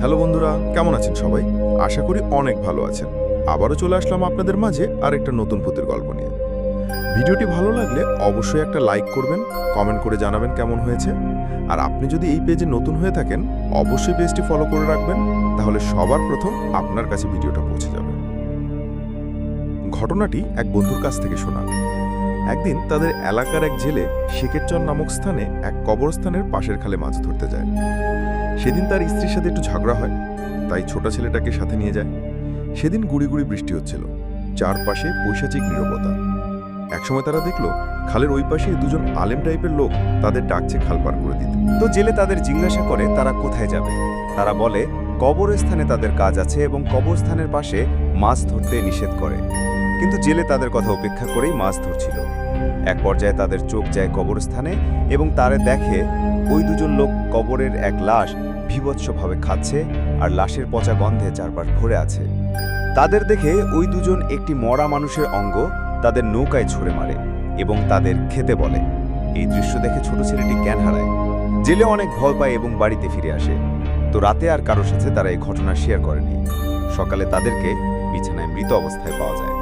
Hello বন্ধুরা, কেমন আছেন সবাই? আশা করি অনেক ভালো আছেন। আবারও চলে আসলাম আপনাদের মাঝে আরেকটা নতুন ভূতের গল্প নিয়ে। ভিডিওটি ভালো লাগলে অবশ্যই একটা লাইক করবেন, কমেন্ট করে জানাবেন কেমন হয়েছে। আর আপনি যদি এই পেজে নতুন হয়ে থাকেন, অবশ্যই পেজটি ফলো করে রাখবেন, তাহলে সবার প্রথম আপনার কাছে ভিডিওটা পৌঁছে যাবে। ঘটনাটি এক বন্ধুর কাছ থেকে শোনা। একদিন তাদের এলাকার এক জেলে শেকেরচর নামক স্থানে এক কবরস্থানের পাশের খালে মাছ ধরতে যায়। সেদিন তার স্ত্রীর সাথে একটু ঝগড়া হয়, তাই ছোট ছেলেটাকে সাথে নিয়ে যায়। সেদিন গুড়ি গুড়ি বৃষ্টি হচ্ছিল, চারপাশে পৈশাচিক নীরবতা। একসময় তারা দেখল খালের ওই পাশে দুজন আলেম টাইপের লোক তাদের ডাকছে খাল পার করে দিতে। তো জেলে তাদের জিজ্ঞাসা করে তারা কোথায় যাবে। তারা বলে কবরস্থানে তাদের কাজ আছে এবং কবরস্থানের পাশে মাছ ধরতে নিষেধ করে। কিন্তু জেলে তাদের কথা উপেক্ষা করেই মাছ ধরছিল। এক পর্যায়ে তাদের চোখ যায় কবরস্থানে এবং তারা দেখে ওই দুজন লোক কবরের এক লাশ বীভৎসভাবে খাচ্ছে আর লাশের পচা গন্ধে চারপাশ ভরে আছে। তাদের দেখে ওই দুজন একটি মরা মানুষের অঙ্গ তাদের নৌকায় ছুঁড়ে মারে এবং তাদের খেতে বলে। এই দৃশ্য দেখে ছোট ছেলেটি জ্ঞান হারায়। জেলে অনেক ভয় পায় এবং বাড়িতে ফিরে আসে। তো রাতে আর কারোর সাথে তারা এই ঘটনা শেয়ার করেনি। সকালে তাদেরকে বিছানায় মৃত অবস্থায় পাওয়া যায়।